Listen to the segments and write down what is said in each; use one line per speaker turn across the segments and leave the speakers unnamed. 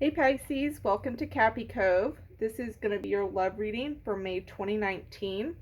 Hey Pisces, welcome to Cappy Cove. This is going to be your love reading for May 2019.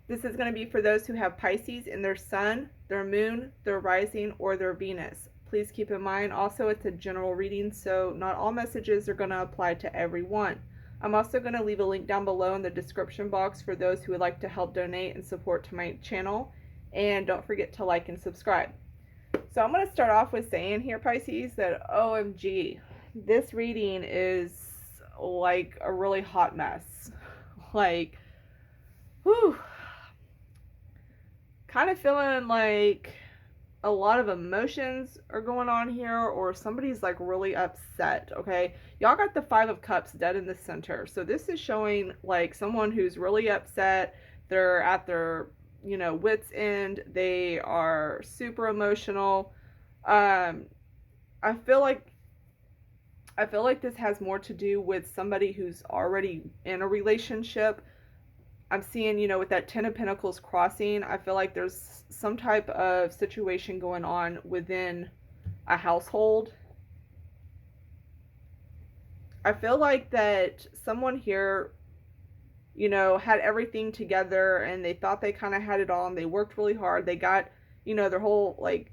This is going to be for those who have Pisces in their sun, their moon, their rising, or their Venus. Please keep in mind also it's a general reading, so not all messages are going to apply to everyone. I'm also going to leave a link down below in the description box for those who would like to help donate and support to my channel. And don't forget to like and subscribe. So I'm going to start off with saying here, Pisces, that OMG, this reading is like a really hot mess. Like, whew. Kind of feeling like a lot of emotions are going on here, or somebody's like really upset, okay? Y'all got the Five of Cups dead in the center. So this is showing like someone who's really upset. They're at their, wits end. They are super emotional. I feel like this has more to do with somebody who's already in a relationship. I'm seeing, with that Ten of Pentacles crossing, I feel like there's some type of situation going on within a household. I feel like that someone here, had everything together and they thought they kind of had it all and they worked really hard. They got, their whole, like,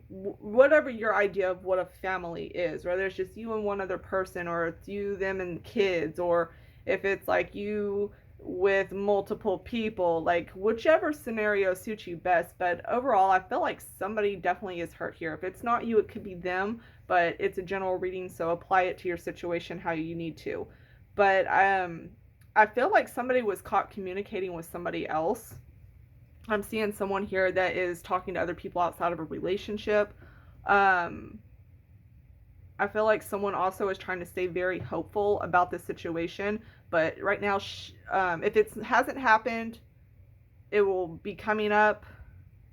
whatever your idea of what a family is, whether it's just you and one other person, or it's you, them, and kids, or if it's like you with multiple people, like whichever scenario suits you best. But overall, I feel like somebody definitely is hurt here. If it's not you, it could be them, but it's a general reading, so apply it to your situation how you need to. But I feel like somebody was caught communicating with somebody else. I'm seeing someone here that is talking to other people outside of a relationship. I feel like someone also is trying to stay very hopeful about the situation, but right now, if it hasn't happened, it will be coming up.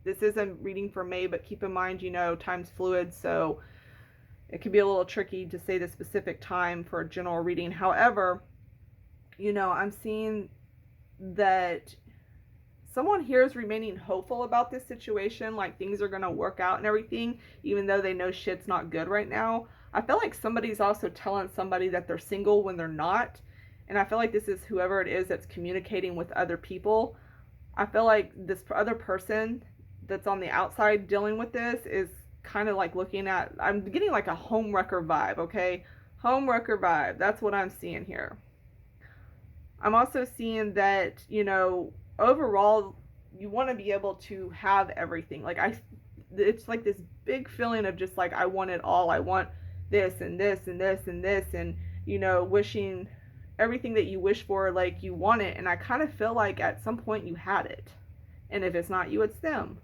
This is a reading for May, but keep in mind, time's fluid, so it can be a little tricky to say the specific time for a general reading. However, I'm seeing that someone here is remaining hopeful about this situation, like things are going to work out and everything, even though they know shit's not good right now. I feel like somebody's also telling somebody that they're single when they're not. And I feel like this is whoever it is that's communicating with other people. I feel like this other person that's on the outside dealing with this is kind of like looking at, I'm getting like a homewrecker vibe, okay? Homewrecker vibe. That's what I'm seeing here. I'm also seeing that, overall, you want to be able to have everything. Like, it's like this big feeling of just like, I want it all. I want this and this and this and this, and, wishing everything that you wish for, like you want it. And I kind of feel like at some point you had it. And if it's not you, it's them.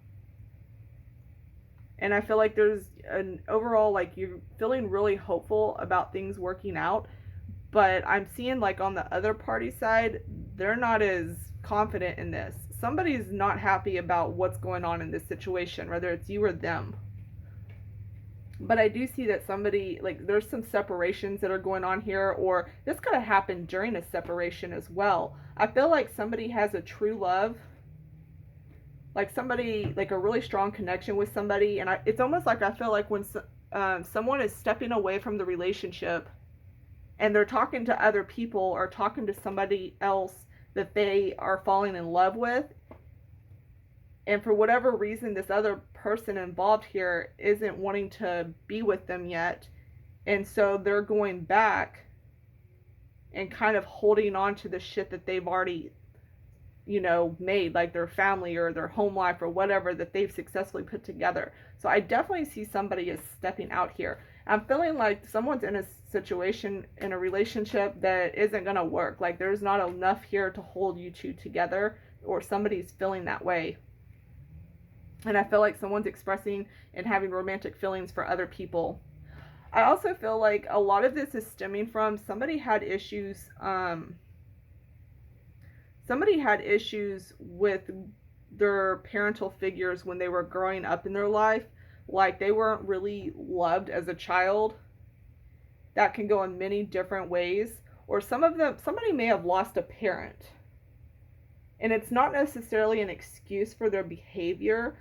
And I feel like there's an overall, like, you're feeling really hopeful about things working out. But I'm seeing like on the other party side, they're not as confident in this. Somebody's not happy about what's going on in this situation, whether it's you or them. But I do see that somebody, like, there's some separations that are going on here, or this could have happened during a separation as well. I feel like somebody has a true love, like somebody, like a really strong connection with somebody. And it's almost like I feel like when someone is stepping away from the relationship, and they're talking to other people or talking to somebody else that they are falling in love with, and for whatever reason this other person involved here isn't wanting to be with them yet, and so they're going back and kind of holding on to the shit that they've already, made, like their family or their home life or whatever that they've successfully put together. So I definitely see somebody is stepping out here. I'm feeling like someone's in a situation, in a relationship that isn't going to work. Like there's not enough here to hold you two together, or somebody's feeling that way. And I feel like someone's expressing and having romantic feelings for other people. I also feel like a lot of this is stemming from somebody had issues with their parental figures when they were growing up in their life. Like they weren't really loved as a child. That can go in many different ways. Or somebody may have lost a parent. And it's not necessarily an excuse for their behavior.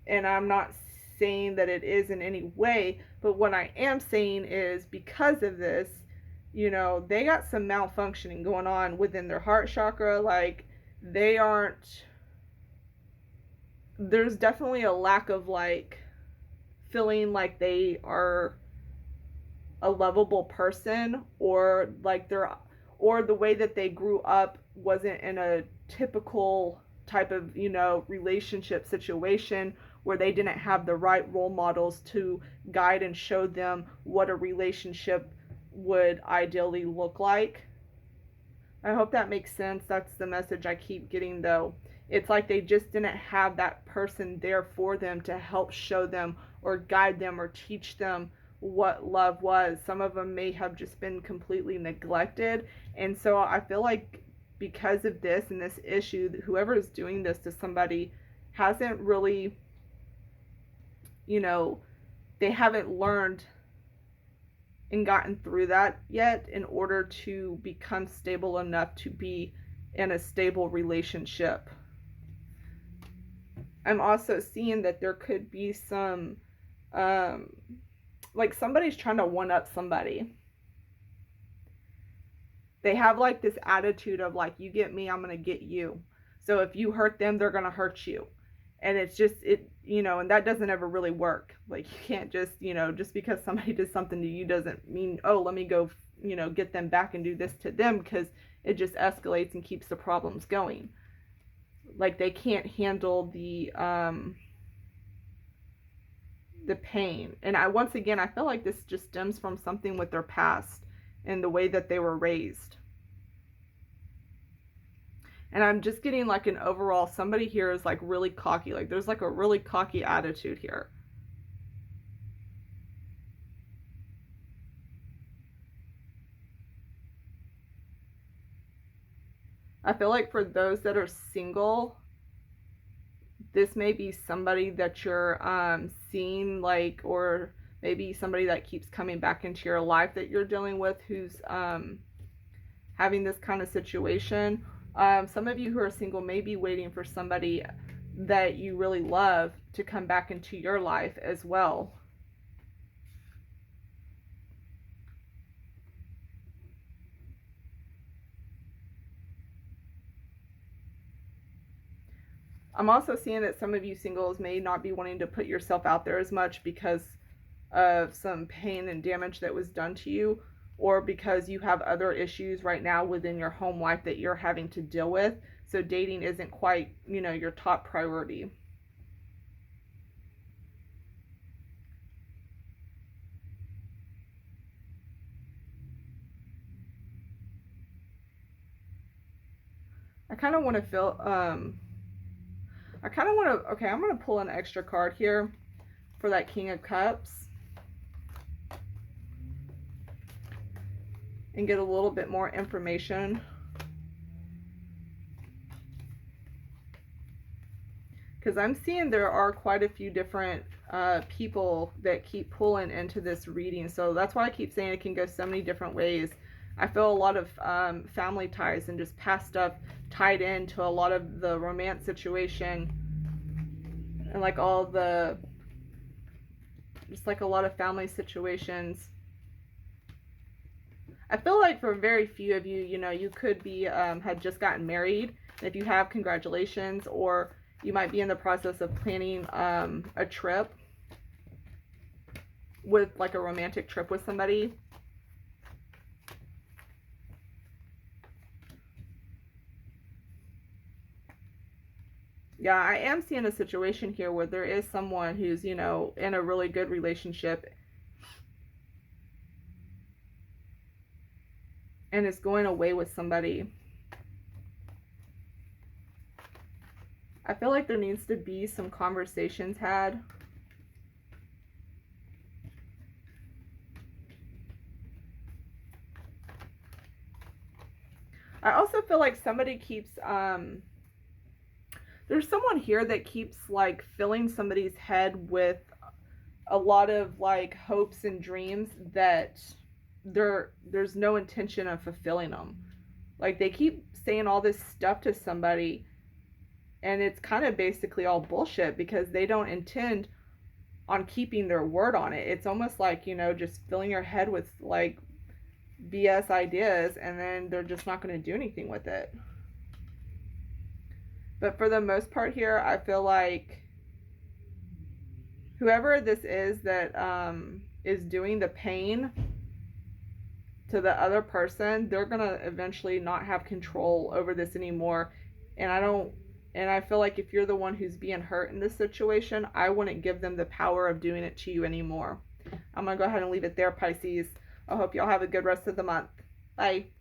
And I'm not saying that it is in any way, but what I am saying is because of this, they got some malfunctioning going on within their heart chakra. Like, they aren't, there's definitely a lack of like feeling like they are a lovable person, or like or the way that they grew up wasn't in a typical type of relationship situation, where they didn't have the right role models to guide and show them what a relationship would ideally look like. I hope that makes sense. That's the message I keep getting, though. It's like they just didn't have that person there for them to help show them or guide them or teach them what love was. Some of them may have just been completely neglected. And so I feel like because of this and this issue, whoever is doing this to somebody hasn't really, they haven't learned and gotten through that yet in order to become stable enough to be in a stable relationship. I'm also seeing that there could be some, like somebody's trying to one up somebody. They have like this attitude of like, you get me, I'm going to get you. So if you hurt them, they're going to hurt you. And it's just, and that doesn't ever really work. Like, you can't just, just because somebody does something to you doesn't mean, oh, let me go, get them back and do this to them, because it just escalates and keeps the problems going. Like, they can't handle the pain. And once again, I feel like this just stems from something with their past and the way that they were raised. And I'm just getting like an overall, somebody here is like really cocky. Like, there's like a really cocky attitude here. I feel like for those that are single, this may be somebody that you're seeing, like, or maybe somebody that keeps coming back into your life that you're dealing with, who's having this kind of situation. Some of you who are single may be waiting for somebody that you really love to come back into your life as well. I'm also seeing that some of you singles may not be wanting to put yourself out there as much because of some pain and damage that was done to you, or because you have other issues right now within your home life that you're having to deal with. So dating isn't quite, your top priority. I kind of want to feel, okay, I'm going to pull an extra card here for that King of Cups and get a little bit more information. Because I'm seeing there are quite a few different people that keep pulling into this reading. So that's why I keep saying it can go so many different ways. I feel a lot of family ties and just past stuff tied into a lot of the romance situation. And like all the, just like a lot of family situations. I feel like for very few of you, you could be, had just gotten married. If you have, congratulations. Or you might be in the process of planning a trip with like a romantic trip with somebody. Yeah, I am seeing a situation here where there is someone who's, in a really good relationship and is going away with somebody. I feel like there needs to be some conversations had. I also feel like somebody keeps, there's someone here that keeps like filling somebody's head with a lot of like hopes and dreams that there's no intention of fulfilling them. Like, they keep saying all this stuff to somebody, and it's kind of basically all bullshit, because they don't intend on keeping their word on it. It's almost like, you know, just filling your head with like BS ideas, and then they're just not going to do anything with it. But for the most part here, I feel like whoever this is that is doing the pain to the other person, they're going to eventually not have control over this anymore. And I feel like if you're the one who's being hurt in this situation, I wouldn't give them the power of doing it to you anymore. I'm going to go ahead and leave it there, Pisces. I hope y'all have a good rest of the month. Bye.